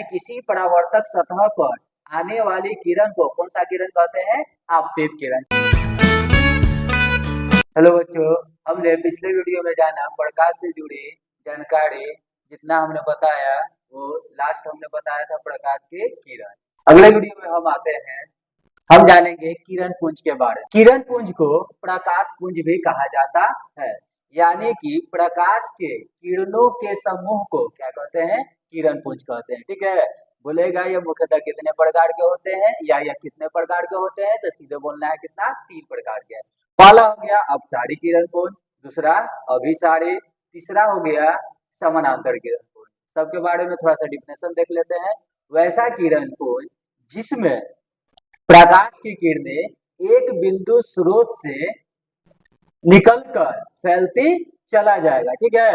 किसी परावर्तक सतह पर आने वाली किरण को कौन सा किरण कहते हैं? आपतित किरण। हेलो बच्चों, हमने पिछले वीडियो में जाना प्रकाश से जुड़ी जानकारी, जितना हमने बताया वो लास्ट हमने बताया था प्रकाश के किरण। अगले वीडियो में हम आते हैं, हम जानेंगे किरण पुंज के बारे में। किरण पुंज को प्रकाश पुंज भी कहा जाता है, यानी कि प्रकाश के किरणों के समूह को क्या कहते हैं? किरण पुंज कहते हैं। ठीक है, बोलेगा ये मुख्यतः कितने प्रकार के होते हैं या ये कितने प्रकार के होते हैं, तो सीधे बोलना है कितना? 3 प्रकार के। पहला हो गया अपसारी किरण पुंज, दूसरा अभिसारी, तीसरा हो गया समानांतर किरण पुंज। सबके बारे में थोड़ा सा डिफिनेशन देख लेते हैं। वैसा किरण पुंज जिसमें प्रकाश की किरणें एक बिंदु स्रोत से निकलकर फैलती चला जाएगा। ठीक है,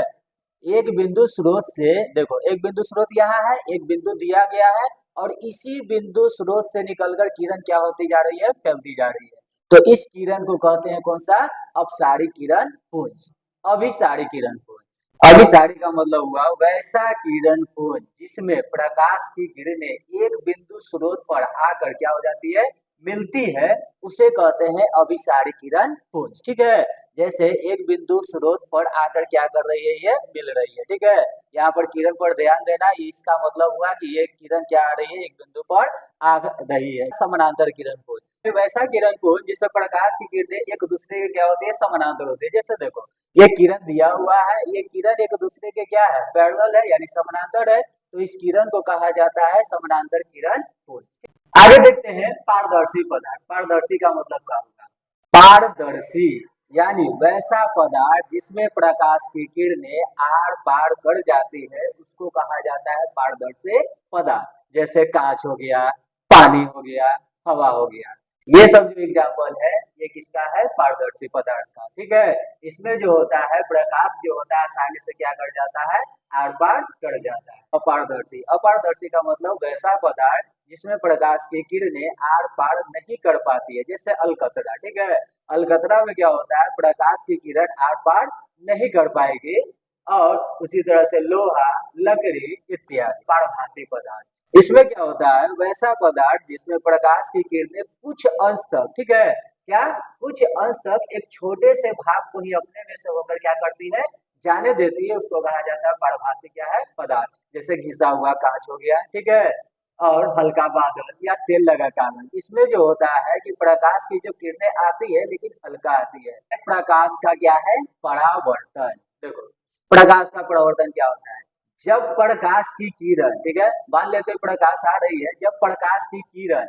एक बिंदु स्रोत से, देखो एक बिंदु स्रोत यहाँ है, एक बिंदु दिया गया है और इसी बिंदु स्रोत से निकलकर किरण क्या होती जा रही है? फैलती जा रही है। तो इस किरण को कहते हैं कौन सा? अपसारी किरण पुंज, अभिसारी किरण पुंज। अभिसारी का मतलब हुआ वैसा किरण पुंज जिसमें प्रकाश की किरणें एक बिंदु स्रोत पर आकर क्या हो जाती है? मिलती है, उसे कहते हैं अभिसारी किरण पुंज। ठीक है, जैसे एक बिंदु स्रोत पर आकर क्या कर रही है? ये मिल रही है। ठीक है, यहाँ पर किरण पर ध्यान देना, इसका मतलब हुआ कि ये किरण क्या आ रही है? एक बिंदु पर आ रही है। समानांतर किरण पुंज वैसा किरण पुंज जिसमें प्रकाश की किरणें एक दूसरे के क्या होती है? समानांतर होती है। जैसे देखो ये किरण दिया हुआ है, ये किरण एक दूसरे के क्या है? पैरेलल है, यानी समानांतर है, तो इस किरण को कहा जाता है समानांतर किरण पुंज। आगे देखते हैं पारदर्शी पदार्थ। पारदर्शी का मतलब क्या होगा? पारदर्शी यानी वैसा पदार्थ जिसमें प्रकाश की किरणें आर पार कर जाती है, उसको कहा जाता है पारदर्शी पदार्थ। जैसे कांच हो गया, पानी हो गया, हवा हो गया, ये सब जो एग्जाम्पल है ये किसका है? पारदर्शी पदार्थ का। ठीक है, इसमें जो होता है प्रकाश जो होता है आसानी से क्या कर जाता है? आर पार कर जाता है। अपारदर्शी, अपारदर्शी का मतलब वैसा पदार्थ जिसमें प्रकाश की किरणें आर पार नहीं कर पाती है। जैसे अलकतरा। ठीक है, अलकतरा में क्या होता है? प्रकाश की किरण आर पार नहीं कर पाएगी। और उसी तरह से लोहा, लकड़ी इत्यादि पारभासी पदार्थ। इसमें क्या होता है? वैसा पदार्थ जिसमें प्रकाश की किरणें कुछ अंश तक, ठीक है, क्या कुछ अंश तक एक छोटे से भाग को ही अपने में से होकर क्या करती है? जाने देती है, उसको कहा जाता है पारभासी क्या है? पदार्थ। जैसे घिसा हुआ कांच हो गया, ठीक है, और हल्का बादल या तेल लगा कागज। इसमें जो होता है कि प्रकाश की जो किरणें आती है लेकिन हल्का आती है। प्रकाश का क्या है? परावर्तन। देखो प्रकाश का परावर्तन क्या होता है? जब प्रकाश की किरण, ठीक है, मान लेते हैं प्रकाश आ रही है, जब प्रकाश की किरण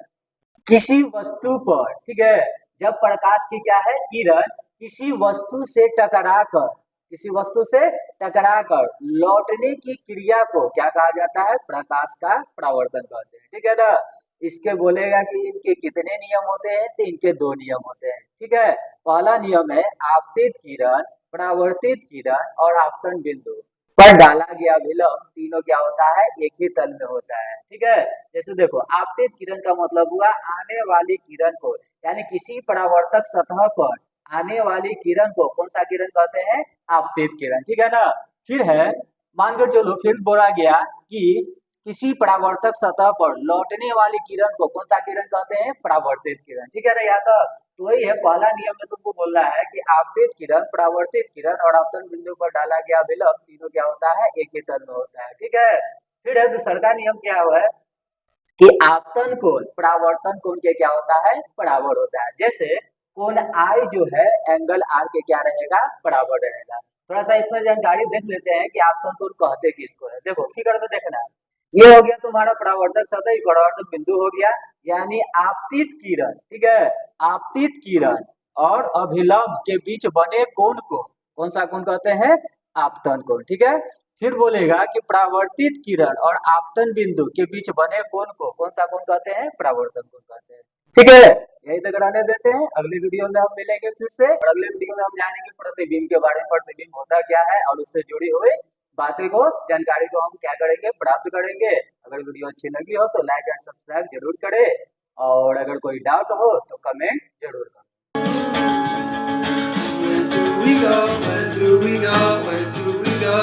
किसी वस्तु पर, ठीक है, जब प्रकाश की क्या है? किरण किसी वस्तु से टकराकर, किसी वस्तु से टकराकर लौटने की क्रिया को क्या कहा जाता है? प्रकाश का परावर्तन कहते हैं। ठीक है ना, इसके बोलेगा कि इनके कितने नियम होते हैं? तो इनके 2 नियम होते हैं। ठीक है, पहला नियम है आपतित किरण, परावर्तित किरण और आपतन बिंदु पर डाला गया विलंब तीनों क्या होता है? एक ही तल में होता है। ठीक है, जैसे देखो आपतित किरण का मतलब हुआ आने वाली किरण को, यानी किसी परावर्तक सतह पर आने वाली किरण को कौन सा किरण कहते हैं? आपतित किरण। ठीक है ना, फिर है मानकर चलो, फिर बोला गया कि किसी परावर्तक सतह पर लौटने वाली किरण को कौन सा किरण कहते हैं? परावर्तित किरण। ठीक है ना, या तो वही है, पहला नियम में तुमको बोलना है कि आपतित किरण, परावर्तित किरण और आपतन बिंदु पर डाला गया विलंब तीनों क्या होता है? एक ही तल में होता है। ठीक है, फिर है दूसरा नियम क्या हुआ है कि आपतन कोण परावर्तन कोण के क्या होता है? बराबर होता है। जैसे कोण आई जो है एंगल आर के क्या रहेगा? बराबर रहेगा। थोड़ा सा इसमें जानकारी देख लेते हैं कि आपतन कोण कहते किसको है। देखो फिगर में देखना है, ये हो गया तुम्हारा परावर्तक सतह, परावर्तक बिंदु हो गया, यानी आपतित किरण, ठीक है, आपतित किरण और अभिलंब के बीच बने कोण को कौन सा कोण कहते हैं? आपतन कोण। ठीक है, फिर बोलेगा कि परावर्तित किरण और आपतन बिंदु के बीच बने कोण को कौन सा कोण कहते हैं? परावर्तन कोण कहते हैं। ठीक है, यही तक रहने देते हैं। अगले वीडियो में हम मिलेंगे फिर से, और अगले वीडियो में हम जानेंगे प्रतिबिंब के बारे में। प्रतिबिंब होता क्या है और उससे जुड़ी हुई बातें को, जानकारी को हम क्या करेंगे? प्राप्त करेंगे। अगर वीडियो अच्छी लगी हो तो लाइक एंड सब्सक्राइब जरूर करें, और अगर कोई डाउट हो तो कमेंट जरूर करें। Where do we go? Where do we go? Where do we go?